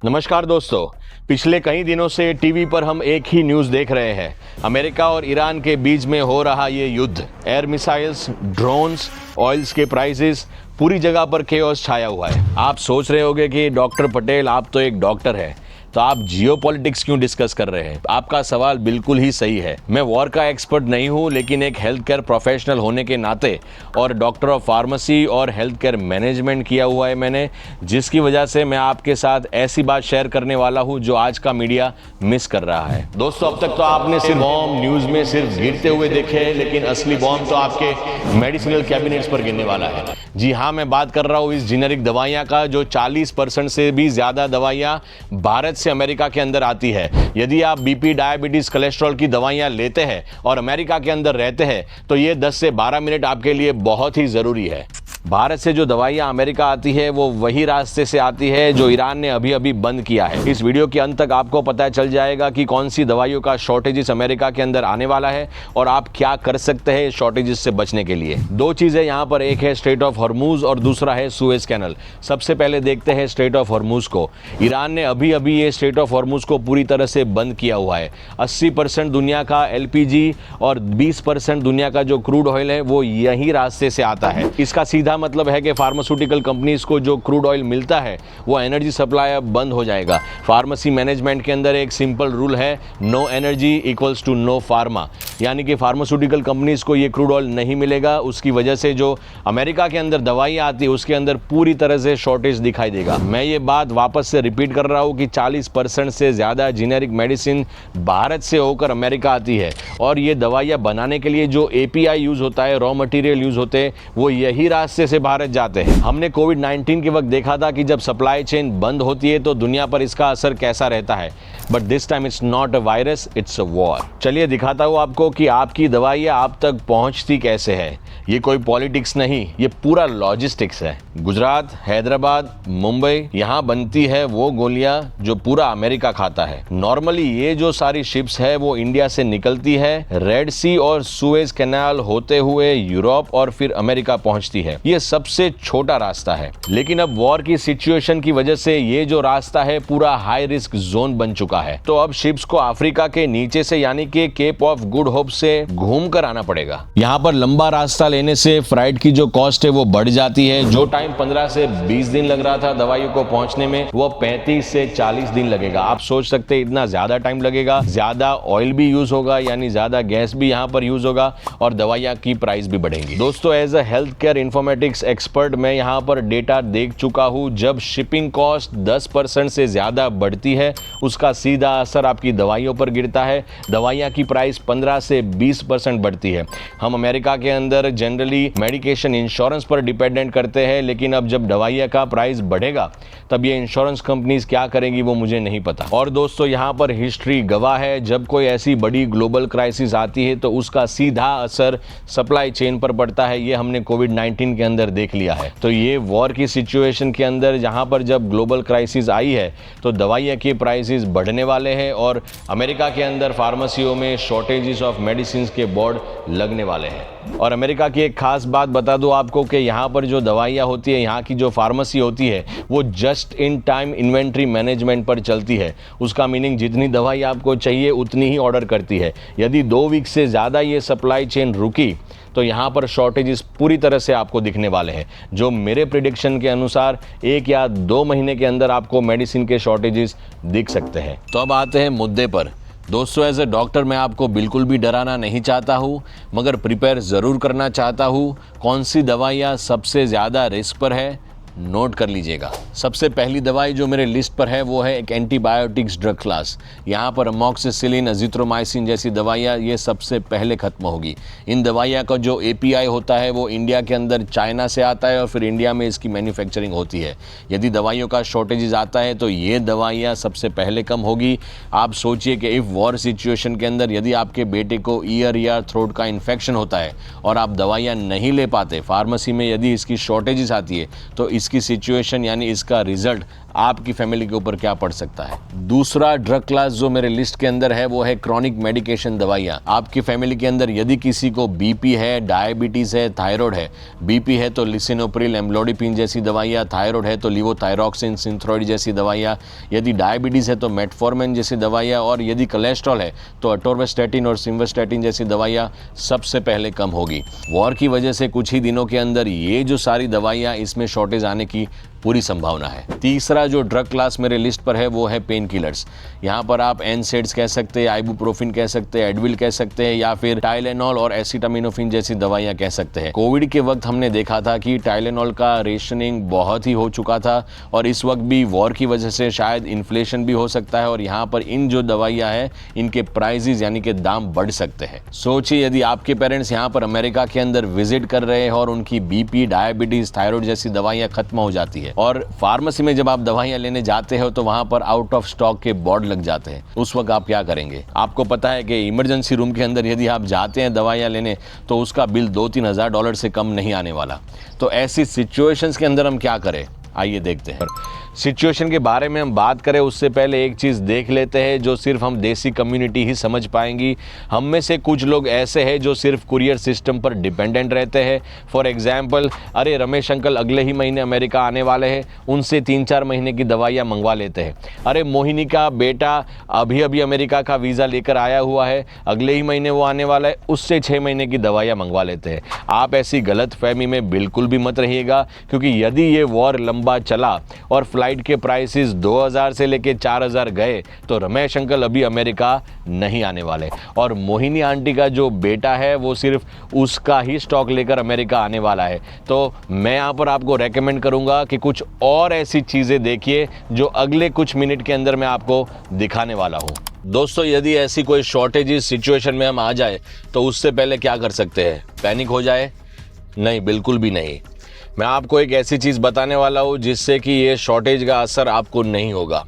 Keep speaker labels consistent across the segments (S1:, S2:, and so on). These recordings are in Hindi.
S1: नमस्कार दोस्तों, पिछले कई दिनों से टीवी पर हम एक ही न्यूज़ देख रहे हैं। अमेरिका और ईरान के बीच में हो रहा ये युद्ध, एयर मिसाइल्स, ड्रोन्स, ऑयल्स के प्राइसेस, पूरी जगह पर केओस छाया हुआ है। आप सोच रहे होंगे कि डॉक्टर पटेल, आप तो एक डॉक्टर हैं, तो आप जियोपॉलिटिक्स क्यों डिस्कस कर रहे हैं? आपका सवाल बिल्कुल ही सही है। मैं वॉर का एक्सपर्ट नहीं हूं, लेकिन एक हेल्थ केयर प्रोफेशनल होने के नाते और डॉक्टर ऑफ फार्मेसी और हेल्थ केयर मैनेजमेंट किया हुआ है मैंने, जिसकी वजह से मैं आपके साथ ऐसी बात शेयर करने वाला हूं जो आज का मीडिया मिस कर रहा है। दोस्तों, अब तक तो आपने सिर्फ बॉम्ब न्यूज में सिर्फ गिरते हुए देखे हैं, लेकिन असली बॉम्ब तो आपके मेडिसिनल कैबिनेट्स पर गिरने वाला है। जी हाँ, मैं बात कर रहा हूँ इस जेनेरिक दवाइयाँ का, जो 40% से भी ज्यादा दवाइयाँ भारत से अमेरिका के अंदर आती है। यदि आप बीपी, डायबिटीज, कोलेस्ट्रॉल की दवाइयां लेते हैं और अमेरिका के अंदर रहते हैं, तो ये 10 से 12 मिनट आपके लिए बहुत ही जरूरी है। भारत से जो दवाइयां अमेरिका आती है वो वही रास्ते से आती है जो ईरान ने अभी अभी बंद किया है। इस वीडियो के अंत तक आपको पता चल जाएगा कि कौन सी दवाइयों का शॉर्टेजेस अमेरिका के अंदर आने वाला है और आप क्या कर सकते हैं शॉर्टेजेस से बचने के लिए। दो चीजें यहाँ पर, एक है स्ट्रेट ऑफ हॉर्मुज और दूसरा है सुएज कैनल। सबसे पहले देखते हैं स्ट्रेट ऑफ हॉर्मुज को। ईरान ने अभी अभी ये स्ट्रेट ऑफ हॉर्मुज को पूरी तरह से बंद किया हुआ है। 80% दुनिया का एलपीजी और 20% दुनिया का जो क्रूड ऑयल है वो यही रास्ते से आता है। इसका सीधा मतलब है कि फार्मास्यूटिकल कंपनीज को जो क्रूड ऑयल मिलता है वो एनर्जी सप्लाई अब बंद हो जाएगा। फार्मेसी मैनेजमेंट के अंदर एक सिंपल रूल है, no energy equals to no pharma, यानी कि फार्मास्यूटिकल कंपनीज को ये क्रूड ऑयल नहीं मिलेगा। उसकी वजह से जो अमेरिका के अंदर दवाइयाँ आती है उसके अंदर पूरी तरह से शॉर्टेज दिखाई देगा। मैं ये बात वापस से रिपीट कर रहा हूँ कि 40% से ज़्यादा जेनेरिक मेडिसिन भारत से होकर अमेरिका आती है, और ये दवाइयाँ बनाने के लिए जो एपीआई यूज़ होता है, रॉ मटेरियल यूज़ होते हैं, वो यही रास्ते से भारत जाते हैं। हमने कोविड-19 के वक्त देखा था कि जब सप्लाई चेन बंद होती है तो दुनिया पर इसका असर कैसा रहता है, but this time it's not a virus, it's a war. चलिए दिखाता हूँ आपको कि आपकी दवाइयाँ आप तक पहुँचती कैसे है। ये कोई पॉलिटिक्स नहीं, ये पूरा लॉजिस्टिक्स है। गुजरात, हैदराबाद, मुंबई, यहाँ बनती है वो गोलियां जो पूरा अमेरिका खाता है। नॉर्मली ये जो सारी शिप्स है वो इंडिया से निकलती है, रेड सी और सुएज कैनाल होते हुए यूरोप और फिर अमेरिका पहुंचती है। ये सबसे छोटा रास्ता है, लेकिन अब वॉर की सिचुएशन की वजह से ये जो रास्ता है पूरा हाई रिस्क जोन बन चुका है। तो अब शिप्स को अफ्रीका के नीचे से, यानी कि केप ऑफ गुड होप से घूम कर आना पड़ेगा। यहाँ पर लंबा रास्ता लेने से फ्लाइट की जो कॉस्ट है वो बढ़ जाती है। जो टाइम 15 से 20 दिन लग रहा था दवाइयों को पहुंचने में, वो 35 से 40 दिन लगेगा। आप सोच सकते हैं इतना ज्यादा टाइम लगेगा, ज्यादा ऑयल भी यूज होगा, यानी ज्यादा गैस भी यहाँ पर यूज होगा, और दवाइयाँ की प्राइस भी बढ़ेंगी। दोस्तों, as a health care informatics expert मैं यहाँ पर डेटा देख चुका हूँ। जब शिपिंग कॉस्ट 10% से ज्यादा बढ़ती है, उसका सीधा असर आपकी दवाइयों पर गिरता है। दवाइयाँ की प्राइस 15 से 20% बढ़ती है। हम अमेरिका के अंदर जनरली मेडिकेशन इंश्योरेंस पर डिपेंडेंट करते हैं, लेकिन अब जब दवाइयाँ का प्राइस बढ़ेगा तब ये इंश्योरेंस कंपनीज क्या करेंगी वो मुझे नहीं पता। और दोस्तों, यहाँ पर हिस्ट्री गवाह है, जब कोई ऐसी बड़ी ग्लोबल क्राइसिस आती है तो उसका सीधा असर सप्लाई चेन पर पड़ता है। ये हमने कोविड-19 के अंदर देख लिया है। तो ये वॉर की सिचुएशन के अंदर जहाँ पर जब ग्लोबल क्राइसिस आई है तो दवाइयाँ के प्राइसेस बढ़ने वाले हैं, और अमेरिका के अंदर फार्मेसियों में शॉर्टेजेस ऑफ मेडिसिन के बोर्ड लगने वाले हैं। और अमेरिका की एक खास बात बता दूं आपको कि यहाँ पर जो दवाइयाँ होती है, यहाँ की जो फार्मेसी होती है, वो just in time inventory management पर चलती है। उसका मीनिंग जितनी दवाई आपको चाहिए उतनी ही ऑर्डर करती है। यदि 2 वीक से ज़्यादा ये सप्लाई चेन रुकी तो यहाँ पर शॉर्टेजेस पूरी तरह से आपको दिखने वाले हैं। जो मेरे प्रिडिक्शन के अनुसार 1 या 2 महीने के अंदर आपको मेडिसिन के शॉर्टेजेस दिख सकते हैं। तो अब आते हैं मुद्दे पर। दोस्तों, एज ए डॉक्टर मैं आपको बिल्कुल भी डराना नहीं चाहता हूँ, मगर प्रिपेयर ज़रूर करना चाहता हूँ। कौन सी दवाइयाँ सबसे ज़्यादा रिस्क पर है, नोट कर लीजिएगा। सबसे पहली दवाई जो मेरे लिस्ट पर है वो है एक एंटीबायोटिक्स ड्रग क्लास। यहाँ पर अमॉक्सिसिलिन, अजिथ्रोमाइसिन जैसी दवाइयाँ ये सबसे पहले खत्म होगी। इन दवाइयाँ का जो एपीआई होता है वो इंडिया के अंदर चाइना से आता है और फिर इंडिया में इसकी मैन्युफैक्चरिंग होती है। यदि दवाइयों का शॉर्टेजेस आता है तो ये दवाइयाँ सबसे पहले कम होगी। आप सोचिए कि इफ़ वॉर सिचुएशन के अंदर यदि आपके बेटे को ईयर या थ्रोट का इन्फेक्शन होता है और आप दवाइयाँ नहीं ले पाते, फार्मेसी में यदि इसकी शॉर्टेजेस आती है, तो इसकी सिचुएशन यानी इसका रिजल्ट आपकी फैमिली के ऊपर क्या पड़ सकता है। दूसरा ड्रग क्लास जो मेरे लिस्ट के अंदर है वो है क्रॉनिक मेडिकेशन दवाइयाँ। आपकी फैमिली के अंदर यदि किसी को बीपी है, डायबिटीज़ है, थायराइड है, बीपी है तो लिसिनोप्रिल, एम्लोडिपिन जैसी दवाइयाँ, थायराइड है तो लिवोथायरॉक्सिन, सिंथ्रोइड जैसी दवाइयाँ, यदि डायबिटीज़ है तो मेटफॉर्मिन जैसी दवाइयाँ, और यदि कोलेस्ट्रॉल है तो अटोर्वेस्टैटिन और सिम्वास्टैटिन जैसी दवाइयाँ सबसे पहले कम होगी। वॉर की वजह से कुछ ही दिनों के अंदर ये जो सारी दवाइयाँ इसमें शॉर्टेज आने की पूरी संभावना है। तीसरा जो ड्रग क्लास मेरे लिस्ट पर है वो है पेन किलर्स। यहाँ पर आप एनसेड्स कह सकते हैं, आइबुप्रोफिन कह सकते हैं, एडविल कह सकते हैं, या फिर टाइलेनॉल और एसिटामिनोफिन जैसी दवाइयाँ कह सकते हैं। कोविड के वक्त हमने देखा था कि टाइलेनॉल का रेशनिंग बहुत ही हो चुका था, और इस वक्त भी वॉर की वजह से शायद इन्फ्लेशन भी हो सकता है, और यहाँ पर इन जो दवाइयाँ हैं इनके प्राइजेज यानी कि दाम बढ़ सकते हैं। सोचिए यदि आपके पेरेंट्स यहाँ पर अमेरिका के अंदर विजिट कर रहे हैं और उनकी बीपी, डायबिटीज, थायराइड जैसी दवाइयाँ खत्म हो जाती है, और फार्मेसी में जब आप दवाइयाँ लेने जाते हो तो वहां पर आउट ऑफ स्टॉक के बोर्ड लग जाते हैं, उस वक्त आप क्या करेंगे? आपको पता है कि इमरजेंसी रूम के अंदर यदि आप जाते हैं दवाइयाँ लेने तो उसका बिल $2-3 हज़ार से कम नहीं आने वाला। तो ऐसी सिचुएशंस के अंदर हम क्या करें, आइए देखते हैं। सिचुएशन के बारे में हम बात करें उससे पहले एक चीज़ देख लेते हैं जो सिर्फ हम देसी कम्युनिटी ही समझ पाएंगी। हम में से कुछ लोग ऐसे हैं जो सिर्फ कुरियर सिस्टम पर डिपेंडेंट रहते हैं। फॉर एग्जांपल, अरे रमेश अंकल अगले ही महीने अमेरिका आने वाले हैं, उनसे 3-4 महीने की दवाइयाँ मंगवा लेते हैं। अरे मोहिनी का बेटा अभी अभी अमेरिका का वीज़ा लेकर आया हुआ है, अगले ही महीने वो आने वाला है, उससे 6 महीने की दवाइयाँ मंगवा लेते हैं। आप ऐसी गलत फहमी में बिल्कुल भी मत रहिएगा, क्योंकि यदि ये वॉर लंबा चला और फ्लाइट के प्राइसेस 2000 से लेके 4000 गए तो रमेश अंकल अभी अमेरिका नहीं आने वाले, और मोहिनी आंटी का जो बेटा है वो सिर्फ उसका ही स्टॉक लेकर अमेरिका आने वाला है। तो मैं यहाँ पर आपको रेकमेंड करूंगा कि कुछ और ऐसी चीज़ें देखिए जो अगले कुछ मिनट के अंदर मैं आपको दिखाने वाला हूँ। दोस्तों, यदि ऐसी कोई शॉर्टेज सिचुएशन में हम आ जाए तो उससे पहले क्या कर सकते हैं? पैनिक हो जाए? नहीं, बिल्कुल भी नहीं। मैं आपको एक ऐसी चीज़ बताने वाला हूँ जिससे कि ये शॉर्टेज का असर आपको नहीं होगा।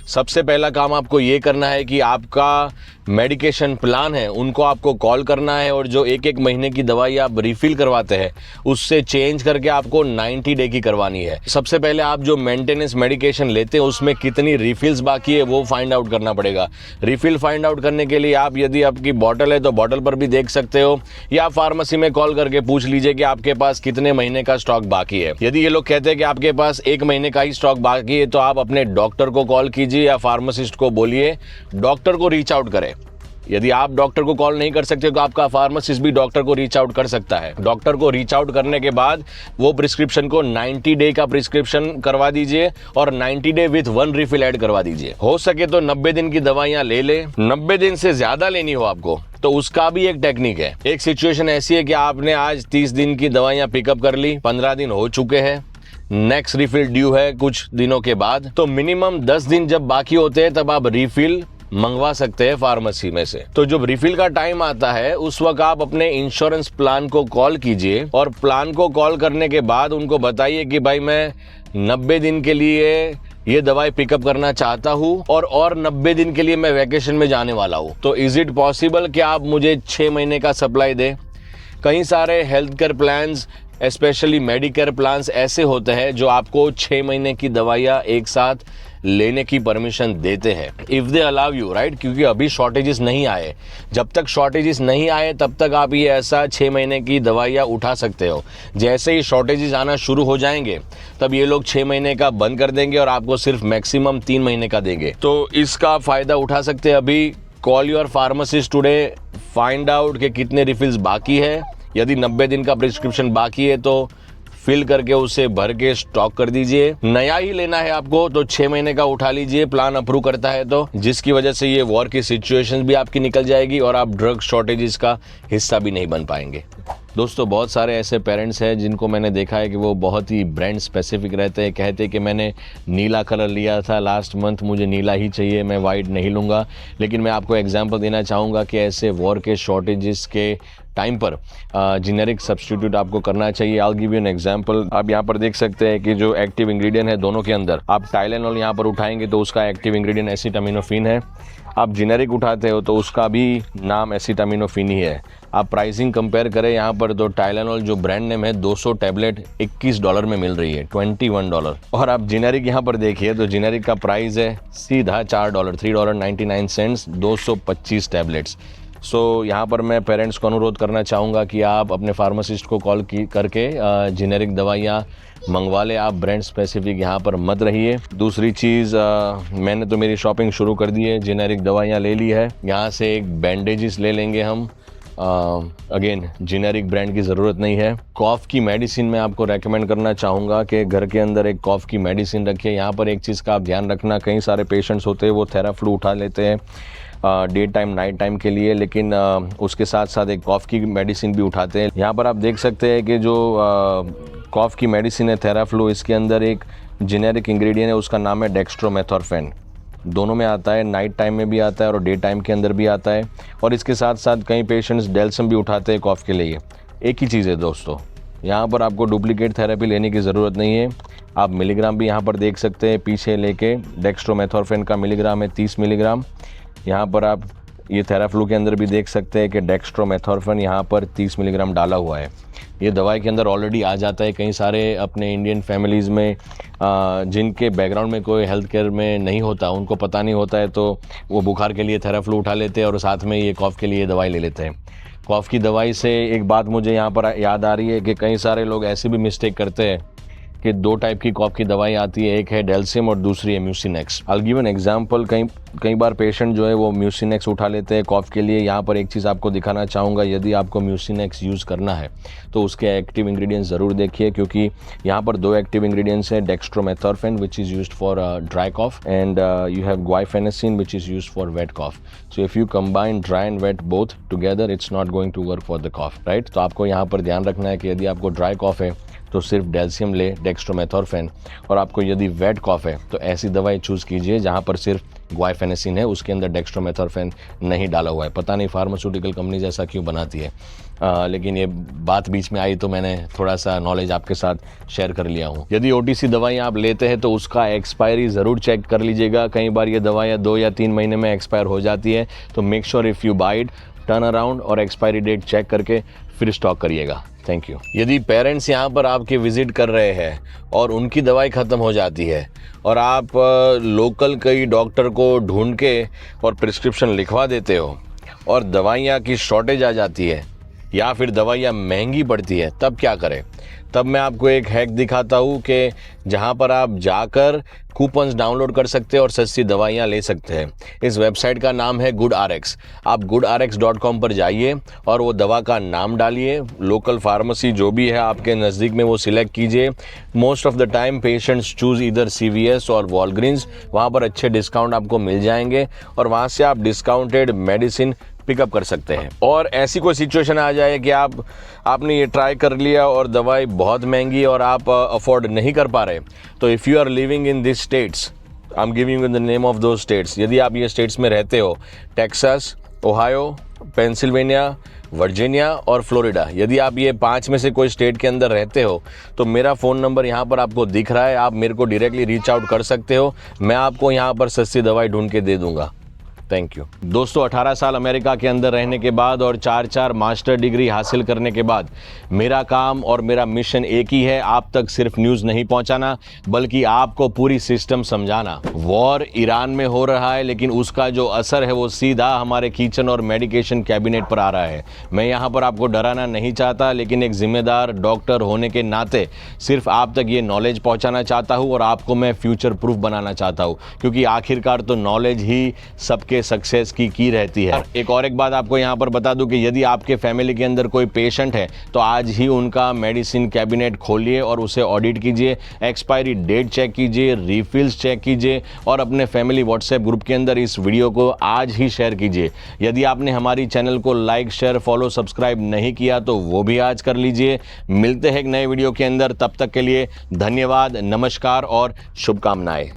S1: सबसे पहला काम आपको ये करना है कि आपका मेडिकेशन प्लान है उनको आपको कॉल करना है, और जो 1-1 महीने की दवाई आप रिफ़िल करवाते हैं उससे चेंज करके आपको 90 डे की करवानी है। सबसे पहले आप जो मेंटेनेंस मेडिकेशन लेते हैं उसमें कितनी रिफिल्स बाकी है वो फाइंड आउट करना पड़ेगा। रिफ़िल फाइंड आउट करने के लिए आप यदि आपकी बॉटल है तो बॉटल पर भी देख सकते हो, या फार्मेसी में कॉल करके पूछ लीजिए कि आपके पास कितने महीने का स्टॉक बाकी है। यदि ये लोग कहते हैं कि आपके पास 1 महीने का ही स्टॉक बाकी है तो आप अपने डॉक्टर को कॉल कीजिए या फार्मासिस्ट को बोलिए डॉक्टर को रीच आउट करें। यदि आप डॉक्टर को कॉल नहीं कर सकते तो आपका फार्मासिस्ट भी डॉक्टर को रीच आउट कर सकता है। डॉक्टर को रीच आउट करने के बाद वो प्रिस्क्रिप्शन को 90 डे का प्रिस्क्रिप्शन करवा दीजिए और 90 डे विथ 1 रिफिल ऐड करवा दीजिए। हो सके तो 90 दिन की दवाइयां ले ले। 90 दिन से ज्यादा लेनी हो आपको तो उसका भी एक टेक्निक है। एक सिचुएशन ऐसी है कि आपने आज 30 दिन की दवाइयां पिकअप कर ली, 15 दिन हो चुके हैं, नेक्स्ट रिफिल ड्यू है कुछ दिनों के बाद, तो मिनिमम 10 दिन जब बाकी होते हैं तब आप रिफिल मंगवा सकते हैं फार्मेसी में से। तो जब रिफिल का टाइम आता है उस वक्त आप अपने इंश्योरेंस प्लान को कॉल कीजिए, और प्लान को कॉल करने के बाद उनको बताइए कि भाई मैं 90 दिन के लिए ये दवाई पिकअप करना चाहता हूँ और 90 दिन के लिए मैं वैकेशन में जाने वाला हूँ, तो इज इट पॉसिबल कि आप मुझे 6 महीने का सप्लाई दें? कई सारे health care plans, specially Medicare plans ऐसे होते हैं जो आपको 6 महीने की दवाइयाँ एक साथ लेने की परमिशन देते हैं, if they allow you, right? क्योंकि अभी शॉर्टेजेस नहीं आए। जब तक शॉर्टेजेस नहीं आए तब तक आप ये ऐसा 6 महीने की दवाइयाँ उठा सकते हो। जैसे ही शॉर्टेजेस आना शुरू हो जाएंगे तब ये लोग 6 महीने का बंद कर देंगे और आपको सिर्फ मैक्सिमम 3 महीने का देंगे। तो इसका फायदा उठा सकते हैं। अभी call your pharmacist today, find out कि कितने रिफिल्स बाकी है। यदि 90 दिन का प्रिस्क्रिप्शन बाकी है तो फिल करके उसे भर के स्टॉक कर दीजिए। नया ही लेना है आपको तो 6 महीने का उठा लीजिए, प्लान अप्रूव करता है तो, जिसकी वजह से ये वॉर की सिचुएशन भी आपकी निकल जाएगी और आप ड्रग शॉर्टेजेस का हिस्सा भी नहीं बन पाएंगे। दोस्तों, बहुत सारे ऐसे पेरेंट्स हैं जिनको मैंने देखा है कि वो बहुत ही ब्रांड स्पेसिफिक रहते हैं, कहते हैं कि मैंने नीला कलर लिया था लास्ट मंथ, मुझे नीला ही चाहिए, मैं वाइट नहीं लूँगा। लेकिन मैं आपको एग्जांपल देना चाहूँगा कि ऐसे वॉर के शॉर्टेजेस के टाइम पर जेनेरिक सब्स्टिट्यूट आपको करना चाहिए। I give you an example. आप यहाँ पर देख सकते हैं कि जो एक्टिव इंग्रेडिएंट है दोनों के अंदर, आप टाइलेनॉल यहाँ पर उठाएंगे तो उसका एक्टिव इंग्रेडिएंट एसिटामिनोफिन है, आप जेनेरिक उठाते हो तो उसका भी नाम एसिटामिनोफेन ही है। आप प्राइसिंग कंपेयर करें यहाँ पर तो टाइलेनॉल जो ब्रांड नेम है 200 टैबलेट $21 में मिल रही है, $21। और आप जेनेरिक यहाँ पर देखिए तो जेनेरिक का प्राइस है सीधा $4, $3.99, 225 टैबलेट्स। सो यहाँ पर मैं पेरेंट्स को अनुरोध करना चाहूँगा कि आप अपने फार्मासिस्ट को कॉल करके जेनेरिक दवाइयाँ मंगवा ले। आप ब्रांड स्पेसिफिक यहाँ पर मत रहिए। दूसरी चीज़, मैंने तो मेरी शॉपिंग शुरू कर दी है, जेनेरिक दवाइयाँ ले ली है। यहाँ से एक बैंडेजेस ले लेंगे हम। अगेन जेनेरिक ब्रांड की ज़रूरत नहीं है। कॉफ़ की मेडिसिन मैं आपको रेकमेंड करना चाहूँगा कि घर के अंदर एक कॉफ़ की मेडिसिन रखिए। यहाँ पर एक चीज़ का आप ध्यान रखना, कई सारे पेशेंट्स होते हैं वो थेराफ्लू उठा लेते हैं डे टाइम नाइट टाइम के लिए, लेकिन उसके साथ साथ एक कॉफ़ की मेडिसिन भी उठाते हैं। यहाँ पर आप देख सकते हैं कि जो कॉफ़ की मेडिसिन है थेराफ्लू, इसके अंदर एक जेनेरिक इंग्रेडिएंट है, उसका नाम है डेक्स्ट्रोमेथोर्फेन। दोनों में आता है, नाइट टाइम में भी आता है और डे टाइम के अंदर भी आता है। और इसके साथ साथ कई पेशेंट्स डेल्सम भी उठाते हैं कॉफ़ के लिए। एक ही चीज़ है दोस्तों, यहाँ पर आपको डुप्लीकेट थेरेपी लेने की ज़रूरत नहीं है। आप मिलीग्राम भी यहाँ पर देख सकते हैं पीछे लेके। डेक्स्ट्रोमेथोर्फेन का मिलीग्राम है 30 मिलीग्राम। यहाँ पर आप ये थेराफ्लू के अंदर भी देख सकते हैं कि डेक्स्ट्रोमेथोर्फेन यहाँ पर 30 मिलीग्राम डाला हुआ है। ये दवाई के अंदर ऑलरेडी आ जाता है। कई सारे अपने इंडियन फैमिलीज़ में जिनके बैकग्राउंड में कोई हेल्थ केयर में नहीं होता, उनको पता नहीं होता है, तो वो बुखार के लिए थेराफ्लू उठा लेते हैं और साथ में ये कॉफ़ के लिए दवाई ले लेते हैं। कॉफ़ की दवाई से एक बात मुझे यहाँ पर याद आ रही है कि कई सारे लोग ऐसे भी मिस्टेक करते हैं कि दो टाइप की कॉफ़ की दवाई आती है, एक है डेल्सिम और दूसरी है Mucinex. I will give an example. कई बार पेशेंट जो है वो म्यूसिनेक्स उठा लेते हैं कॉफ़ के लिए। यहाँ पर एक चीज़ आपको दिखाना चाहूँगा, यदि आपको म्यूसिनेक्स यूज़ करना है तो उसके एक्टिव इंग्रेडिएंट्स ज़रूर देखिए, क्योंकि यहाँ पर दो एक्टिव इंग्रेडिएंट्स हैं, dextromethorphan which is used for dry cough and you have guaifenesin which is used for wet cough. So if you combine dry and wet both together it's not going to work for the cough, right. तो आपको यहाँ पर ध्यान रखना है कि यदि आपको ड्राई कॉफ है तो सिर्फ डेल्सियम ले, डेक्स्ट्रोमेथोर्फेन, और आपको यदि वेट कॉफ है तो ऐसी दवाई चूज़ कीजिए जहाँ पर सिर्फ ग्वाइफेनेसिन है, उसके अंदर डेक्स्ट्रोमेथोर्फेन नहीं डाला हुआ है। पता नहीं फार्मास्यूटिकल कंपनी जैसा क्यों बनाती है, लेकिन ये बात बीच में आई तो मैंने थोड़ा सा नॉलेज आपके साथ शेयर कर लिया हूँ। यदि ओटीसी दवाइयाँ आप लेते हैं तो उसका एक्सपायरी ज़रूर चेक कर लीजिएगा। कई बार ये दवाइयाँ 2 या 3 महीने में एक्सपायर हो जाती है, तो make sure if you buy it, turn around और एक्सपायरी डेट चेक करके फिर स्टॉक करिएगा। Thank you. यदि पेरेंट्स यहाँ पर आपके विजिट कर रहे हैं और उनकी दवाई ख़त्म हो जाती है और आप लोकल कई डॉक्टर को ढूंढ के और प्रिस्क्रिप्शन लिखवा देते हो और दवाइयाँ की शॉर्टेज आ जाती है या फिर दवाइयाँ महंगी पड़ती है, तब क्या करें? तब मैं आपको एक हैक दिखाता हूँ कि जहाँ पर आप जाकर कूपन्स डाउनलोड कर सकते हैं और सस्ती दवाइयाँ ले सकते हैं। इस वेबसाइट का नाम है GoodRx। आप goodrx.com पर जाइए और वो दवा का नाम डालिए, लोकल फार्मेसी जो भी है आपके नज़दीक में वो सिलेक्ट कीजिए। Most of the time patients choose इधर CVS और वॉलग्रीन्स, वहाँ पर अच्छे डिस्काउंट आपको मिल जाएंगे और वहाँ से आप डिस्काउंटेड मेडिसिन पिकअप कर सकते हैं। और ऐसी कोई सिचुएशन आ जाए कि आपने ये ट्राई कर लिया और दवाई बहुत महंगी और आप अफोर्ड नहीं कर पा रहे, तो if you are living in this states, I am giving you the name of दो स्टेट्स। यदि आप ये स्टेट्स में रहते हो, टेक्सास, ओहायो, पेंसिल्वेनिया, वर्जीनिया और फ्लोरिडा, यदि आप ये 5 में से कोई स्टेट के अंदर रहते हो तो मेरा फ़ोन नंबर यहाँ पर आपको दिख रहा है, आप मेरे को डायरेक्टली रीच आउट कर सकते हो। मैं आपको यहाँ पर सस्ती दवाई ढूंढ के दे दूँगा। Thank you. दोस्तों, 18 साल अमेरिका के अंदर रहने के बाद और 4 मास्टर डिग्री हासिल करने के बाद मेरा काम और मेरा मिशन एक ही है, आप तक सिर्फ न्यूज़ नहीं पहुंचाना बल्कि आपको पूरी सिस्टम समझाना। वॉर ईरान में हो रहा है, लेकिन उसका जो असर है वो सीधा हमारे किचन और मेडिकेशन कैबिनेट पर आ रहा है। मैं यहाँ पर आपको डराना नहीं चाहता, लेकिन एक जिम्मेदार डॉक्टर होने के नाते सिर्फ आप तक ये नॉलेज पहुँचाना चाहता हूँ और आपको मैं फ्यूचर प्रूफ बनाना चाहता हूँ, क्योंकि आखिरकार तो नॉलेज ही सबके सक्सेस की रहती है। एक बात आपको यहाँ पर बता दूं कि यदि आपके फैमिली के अंदर कोई पेशेंट है तो आज ही उनका मेडिसिन कैबिनेट खोलिए और उसे ऑडिट कीजिए, एक्सपायरी डेट चेक कीजिए, रिफिल्स चेक कीजिए और अपने फैमिली व्हाट्सएप ग्रुप के अंदर इस वीडियो को आज ही शेयर कीजिए। यदि आपने हमारी चैनल को लाइक, शेयर, फॉलो, सब्सक्राइब नहीं किया तो वो भी आज कर लीजिए। मिलते हैं एक नए वीडियो के अंदर, तब तक के लिए धन्यवाद, नमस्कार और शुभकामनाएं।